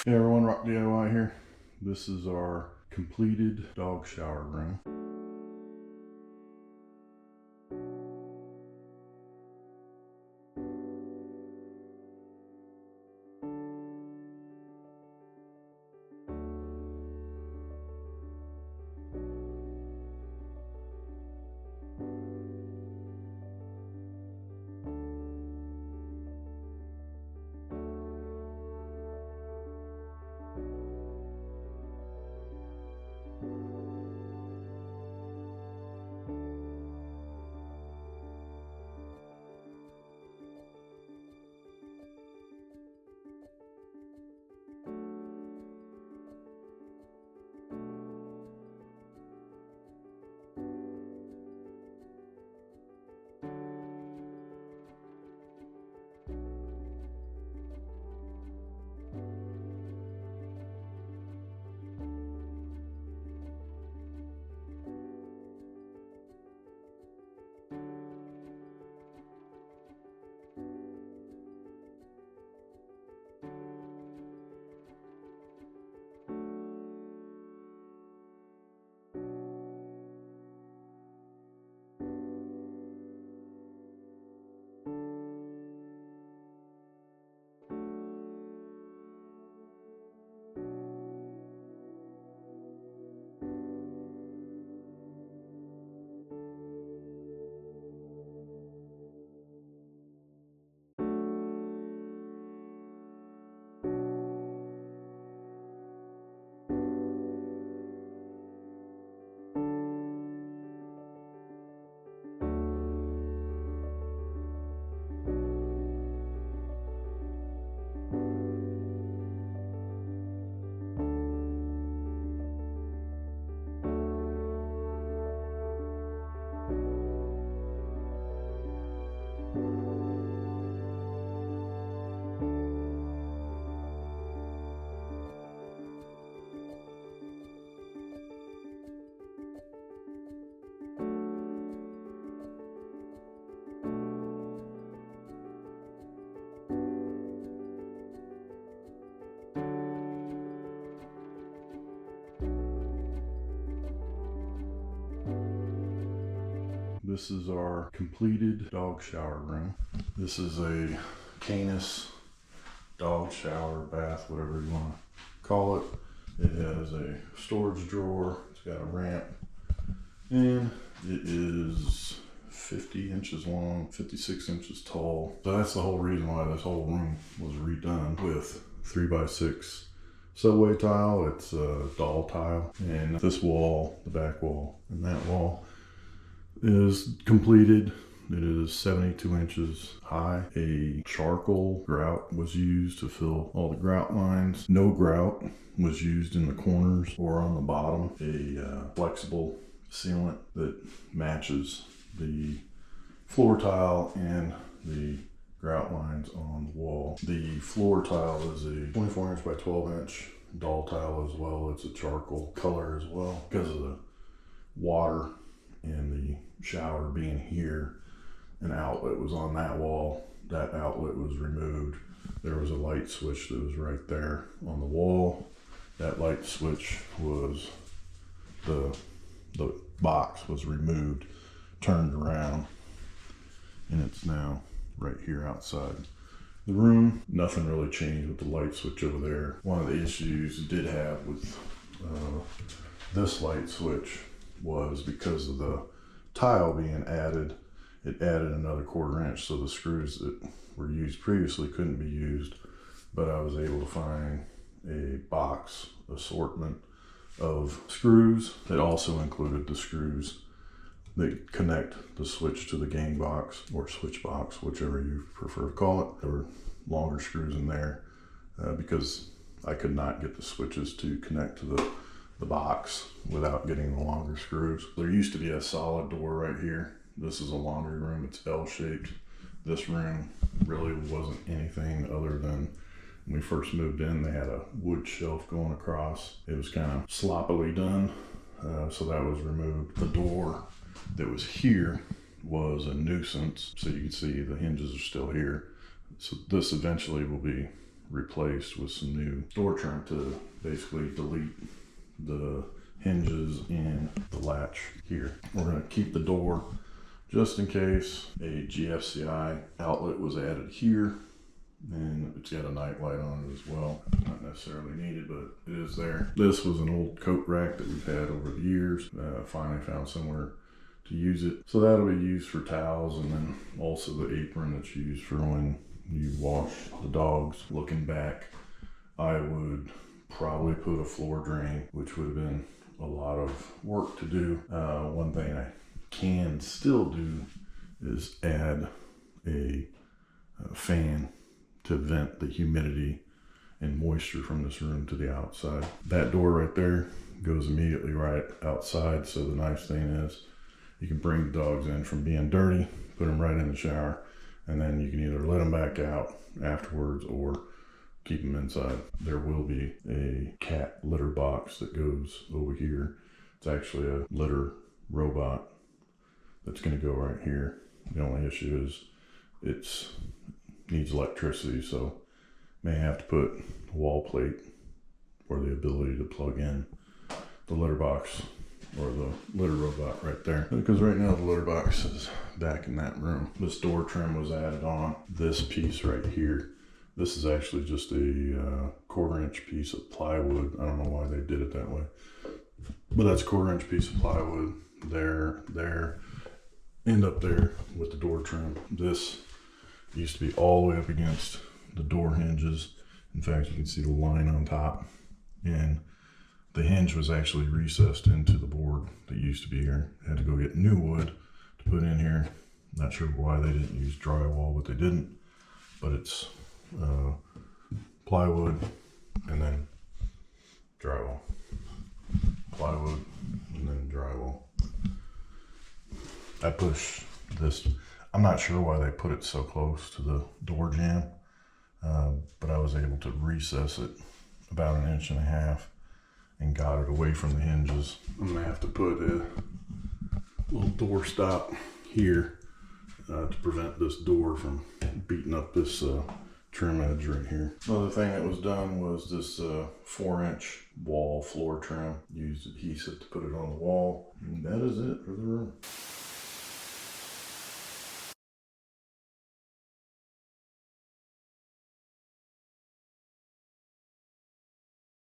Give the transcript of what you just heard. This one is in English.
Hey everyone, Rock DIY here. This is our completed dog shower room. This is our completed dog shower room. This is a Canis dog shower, bath, whatever you want to call it. It has a storage drawer, it's got a ramp, and it is 50 inches long, 56 inches tall. So that's the whole reason why this whole room was redone with 3x6 subway tile. It's a doll tile, and this wall, the back wall, and that wall is completed. It is 72 inches high. A charcoal grout was used to fill all the grout lines. No grout was used in the corners or on the bottom. A flexible sealant that matches the floor tile and the grout lines on the wall. The floor tile is a 24 inch by 12 inch doll tile as well. It's a charcoal color as well. Because of the water and the shower being here, an outlet was on that wall. That outlet was removed. There was a light switch that was right there on the wall. That light switch was, the box was removed, turned around, and it's now right here outside the room. Nothing really changed with the light switch over there. One of the issues it did have with this light switch was because of the tile being added, it added another 1/4 inch, so the screws that were used previously couldn't be used. But I was able to find a box assortment of screws that also included the screws that connect the switch to the game box or switch box, whichever you prefer to call it. There were longer screws in there because I could not get the switches to connect to the box without getting the longer screws. There used to be a solid door right here. This is a laundry room. It's L-shaped. This room really wasn't anything other than when we first moved in, they had a wood shelf going across. It was kind of sloppily done, so that was removed. The door that was here was a nuisance, so you can see the hinges are still here. So this eventually will be replaced with some new door trim to basically delete the hinges and the latch here. We're going to keep the door just in case. A GFCI outlet was added here, and it's got a night light on it as well. Not necessarily needed, but it is there. This was an old coat rack that we've had over the years. Finally found somewhere to use it. So that'll be used for towels, and then also the apron that's used for when you wash the dogs. Looking back, I would probably put a floor drain, which would have been a lot of work to do. One thing I can still do is add a fan to vent the humidity and moisture from this room to the outside. That door right there goes immediately right outside, so the nice thing is you can bring the dogs in from being dirty, put them right in the shower, and then you can either let them back out afterwards or keep them inside. There will be a cat litter box that goes over here. It's actually a litter robot that's going to go right here. The only issue is it needs electricity, so may have to put a wall plate or the ability to plug in the litter box or the litter robot right there, because right now the litter box is back in that room. This door trim was added on. This piece right here, this is actually just a 1/4 inch piece of plywood. I don't know why they did it that way, but that's a 1/4 inch piece of plywood there, and up there with the door trim. This used to be all the way up against the door hinges. In fact, you can see the line on top, and the hinge was actually recessed into the board that used to be here. I had to go get new wood to put in here. Not sure why they didn't use drywall, but they didn't. But it's plywood and then drywall. Plywood and then drywall. I push this. I'm not sure why they put it so close to the door jamb, but I was able to recess it about 1.5 inches and got it away from the hinges. I'm gonna have to put a little door stop here to prevent this door from beating up this trim edge right here. Another thing that was done was this 4-inch wall floor trim. Used adhesive to put it on the wall, and that is it for the room.